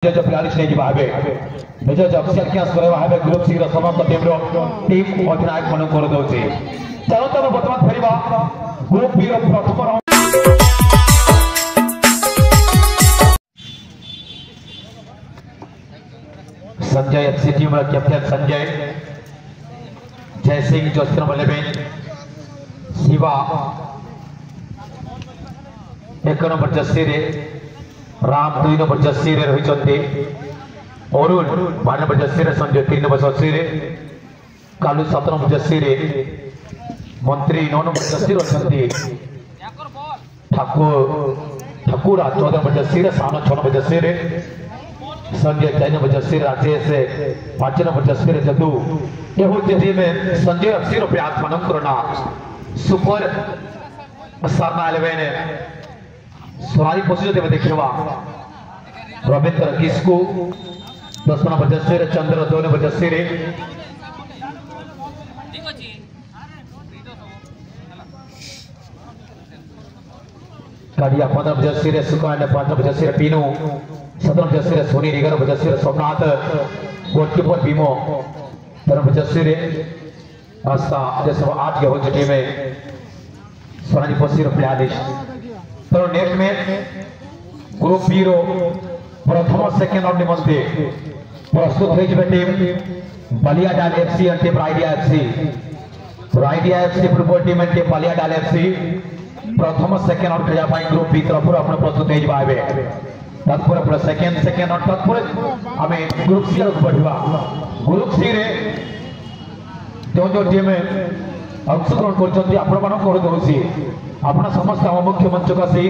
जो 42 नहीं भावे निज ऑफिशियल कैश करे भावे ग्रुप सी रो समस्त टीम रो टीम अधिनायक मन कर दोचे चलो तब वर्तमान फेरिबा ग्रुप बी रो प्रथम राउंड संजय एफसी टीम रो कैप्टन संजय जय सिंह जोस्त्र बल्लेबेन शिवा एक नंबर जर्सी रे राम 2 नंबर जर्सी रे रही अरुण 12 नंबर जर्सी रे संजय 3 नंबर जर्सी रे कालू 7 नंबर जर्सी रे मंत्री 9 नंबर जर्सी रही ठाकुर 14 नंबर जर्सी रे सानो 6 नंबर जर्सी रे संजय 3 नंबर जर्सी रे राजेश 5 नंबर जर्सी रे जदू ये होते टीम में संजय एफसी रो प्यास मन करना सुपर सरना 11 सोनाली पोस्ट जो देखा रविंद्र किस्कू 10 नंबर जर्सी रे चंद्र 2 नंबर जर्सी रे कालिया 15 नंबर जर्सी रे सुकान 5 नंबर जर्सी रे पीनू 7 नंबर जर्सी रे सोनी 11 नंबर जर्सी रे सोमनाथ गोलकीपर भीमो 13 नंबर जर्सी रे आस्था जैसे 8 के हो टीम में सोनाली पोस्ट रो 42 तो नेक्स्ट में ग्रुप बी रो प्रथम सेकेंड राउंड निमंते प्रस्तुत हो टीम बलिया डाल एफसी और टीम राइडिया FC football team and team Balia डाल एफसी प्रथम सेकेंड राउंड खेला पाई ग्रुप बी तरफ अपन प्रस्तुत हो जाबे तत्पर पूरा सेकेंड राउंड तत्पर हमें ग्रुप सी रो बढ़िबा ग्रुप सी रे जो टीम अंशग्रहण करछन्ती आपण मान कर दोसी आपण समस्त हम मुख्य मंच का से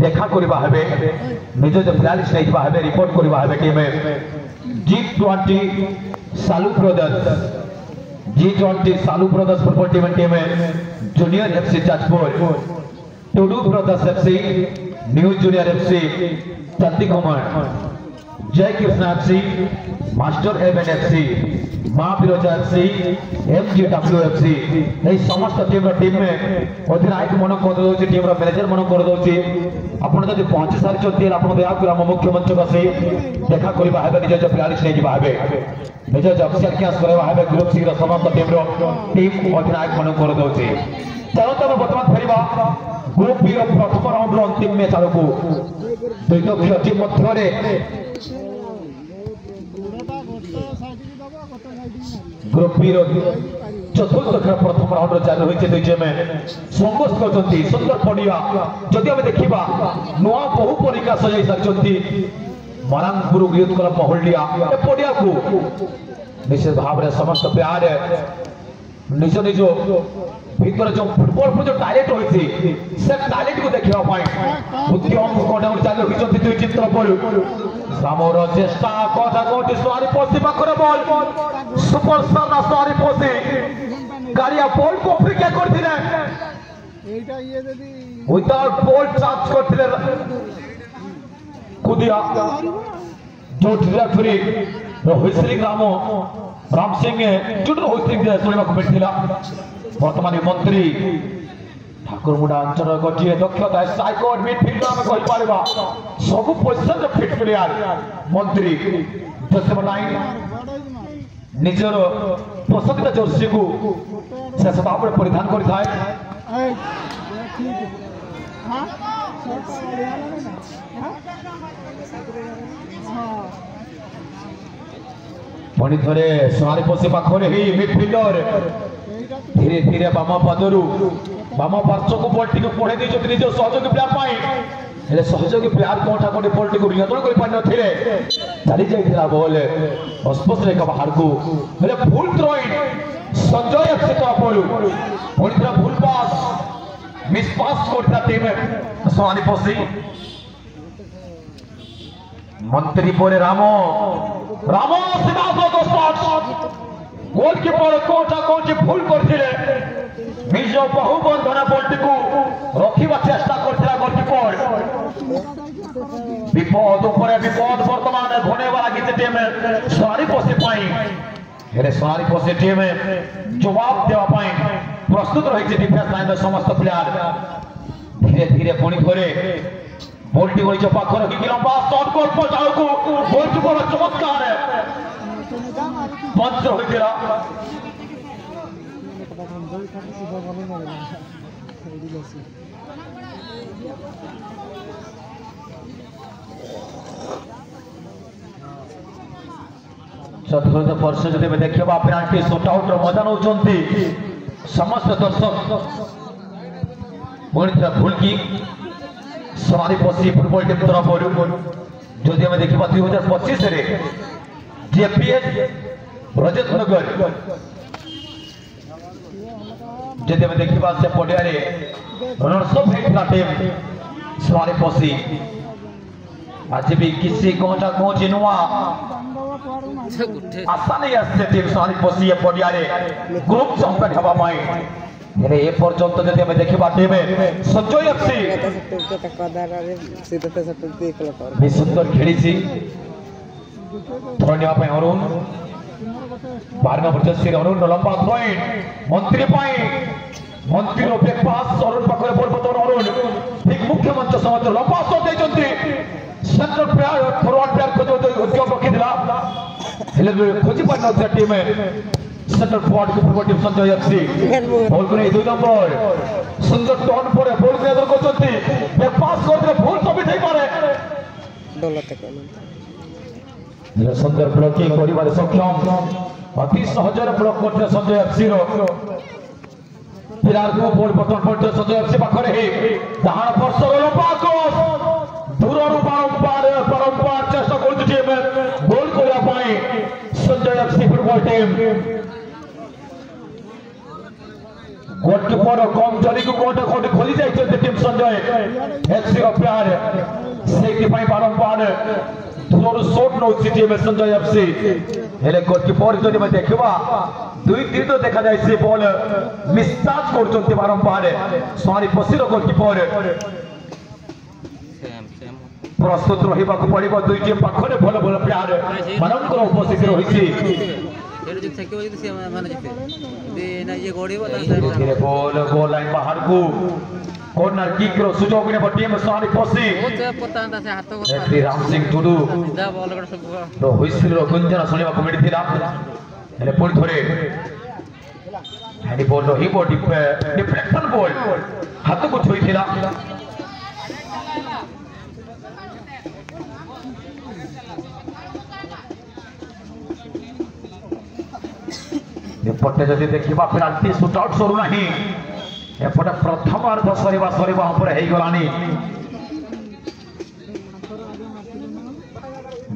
देखा करबा हेबे निज जो 42 नहीं हेबे रिपोर्ट करबा हेबे टीम G20 सालू brothers football team junior FC Jajpur Tudu brothers FC new junior FC Chandi Kumar Jay Krishna FC master MN FC मां बिरोजा एफसी एमजीडब्ल्यू एफसी ए समस्त टीम में अधिनायक मन कर दोची टीम रो मैनेजर मन कर दोची आपण जदि पहुंच सारी चोती आपण दया कर हम मुख्य मंच का से देखा करबा हेबे निज जो 42 नहीं भावे निज जो ऑफिशियल कैश करबा हेबे ग्रुप सी रो समस्त टीम अधिनायक मन कर दोची चलो तब वर्तमान फेरिबा ग्रुप बी रो प्रथम राउंड रो अंतिम मैच आरो दुई दक्ष टीम मध्य रे ग्रुप बी रो चतुर्थ खेल प्रथम राउंड चालू होइছে दुई टीम संघर्ष करछंती सुंदर पडिया जदि हम देखिबा नोआ बहु परिका सजाई सकछंती मरांगपुर यूथ क्लब महलिया ए पडिया को निश्चित भाव रे समस्त प्यार निज निज भीतर जो फुटबॉल पर जो टैलेंट होइछि से टैलेंट को देखिबा पाई उद्यम कोडाउन चालू होइछंती दुई टीम तरफ सामोर चेष्टा कथा कोटी सवारी पोसी पाखरे बॉल सुपरस्टार ना सवारी पोसी गाड़िया बॉल को फ्रीके करथिले एटा ये जदी विदाउट बॉल टच करथिले कुदिया जो रेफरी हुइसलिंग राम सिंह जुट हुइसलिंग दे सुनिबा को मिलथिला वर्तमान मंत्री ठाकुर मुडा अंचल गोटे दक्षता साइकोड मिडफील्डर हम कहि पारबा सब पोजीशन रे फिट प्लेयर मंत्री जसम लाइन निजर पसंदीदा जर्सी को से सब परिधान करथाय पुणी थरे सोनाली पोसी पाखरे ही मिडफील्डर धीरे धीरे बाम पदरु बाम पार्श्व को बॉल टी को पढ़े दी जो निज सहयोगी प्लेयर पाई हेले सहयोगी प्लेयर कोठा कोठी बॉल टी को नियंत्रण कर पान नथिले चली जाइथिला बॉल अस्पष्ट रेखा बाहर को हेले फुल थ्रोइन संजय एफसी तरफरु पुणी थरे फुल पास मिस पास करता टीम सोनाली पोसी मंत्री परे रामो सीधा तो शॉट गोलकीपर कोठा कोठी फुल करथिले निज बहु बंधना बॉल को रखिबा चेष्टा करथिला गोलकीपर विपद ऊपर विपद वर्तमान घने वाला गीत टीम सोनाली पोसी पाई हेरे सोनाली पोसी टीम जवाब देवा पाई प्रस्तुत रही डिफेंस लाइन समस्त प्लेयर धीरे धीरे पुणी थरे बोल्टी होई जो पाखर की लंबा शॉट गोल पहुंचाओ को बोल्टी बड़ा चमत्कार है पंच हो गया चतुर्थ वर्ष जब देखा पेनाल्टी शॉट आउट मजा नौ समस्त दर्शक भूल की समाधि पशी फुटबॉल टीम तरफ जदि आम देखा 2025 जेपीएच रजत नगर जदि आम देखा से पड़िया रनर्सअप होता टीम समाधि पशी आज भी किसी कौटा कौच नुआ आशा नहीं आसते टीम समाधि पशी पड़िया ग्रुप चैंपियन हवा ए पर्यंत जदि आम देखा टीम संजय एफसी सुंदर खेली धन्यवाद अरुण 12 नंबर जर्सी अरुण लंबा पॉइंट मंत्री मंत्री ब्रेकफास्ट अरुण पाखे बॉल बतौर अरुण ठीक मुख्य मंच समस्त लंबा शॉट देते सेंटर प्लेयर फॉरवर्ड प्लेयर खोज उद्योग रखी खोजी पार न टीम सेंटर फॉरवर्ड की forward team Sanjay FC ball को 2 नंबर सुंदर टर्न पर बॉल को एदर करछंती ब्रेकफास्ट करते भूल तो भी થઈ पारे सुंदर ब्लॉकिंग करिबारे सक्षम अति सहजरे ब्लॉक करते संजय एफसी रो फिरार को बॉल बटन पड़ते संजय एफसी पाखरे हे दाहाण वर्ष लंबा क्रॉस दूररू बारंबार चेष्टा करते टीम गोल करिया पाई Sanjay FC football team goalkeeper कम जरी को कोटे कोटे खोली जाइते टीम संजय एफसी रो प्यार सेति पई बारंबार दूररू शॉट नउछि टीम संजय एफसी हेले गोलकीपर जदि मैं देखबा 2-3 तो देखा जाय से बॉल मिसटाच करचंती बारंबार स्वारी पसीर गोलकीपर प्रस्तुत रहिबा को पड़िबो दुई टीम पाखरे भल भल प्लेयर मानकर उपस्थित रहिछि बॉल गोल लाइन बाहर को कॉर्नर किक रो सुजोग ने टीम स्वारी पसी रेफरी राम सिंह टुडू तो हुइसिल रो गुंजन सुनिबा को मिलिथिला हेले पुल थोरे हैंडी बॉल रो ही बॉडी डिफ्लेक्शन बॉल हाथ को छुईथिला एपटे जदि देखा पेनाल्टी शूट आउट सरू ना एपटे प्रथम अर्ध सरीवा उपरे गलानी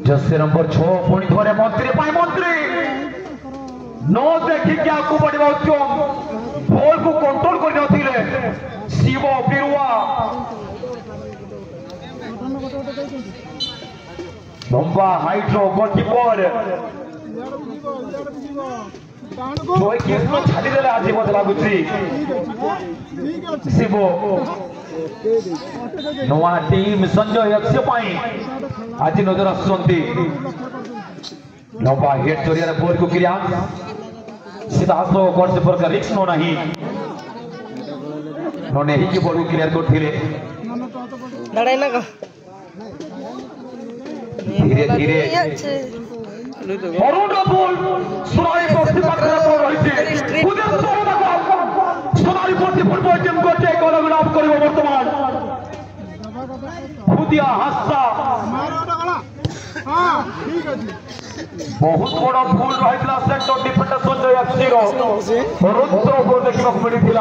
जर्सी नंबर 6 पुणी थोड़े मंत्री न देखी क्या को बढ़िया उद्यम बॉल को कंट्रोल कर शिव बिरुआ लंबा हाइट रो गोलकीपर जोई केस में छाड़ी देले आज मत लागुची शिवो नवा टीम संजय एफसी पाई आज नजर आसंती लंबा हेड जरिया बॉल को क्रिया सीधा हाथ गोल से पर रिस्क नो नहीं नने ही की बॉल को क्लियर करथिले लड़ाई ना धीरे धीरे अरुण बॉल सुनाई पक्षी पकड़ को रहिছে उदय सुनाई पक्षी फुटबॉल टीम को टे गोल लाभ करिवो वर्तमान खुदिया हास्सा मारो डगला हां ठीक अछि बहुत बड़ा भूल रहितला सेंटर डिफेंडर संजय एफसी रो रुद्र को देखिबा मिलिथिला।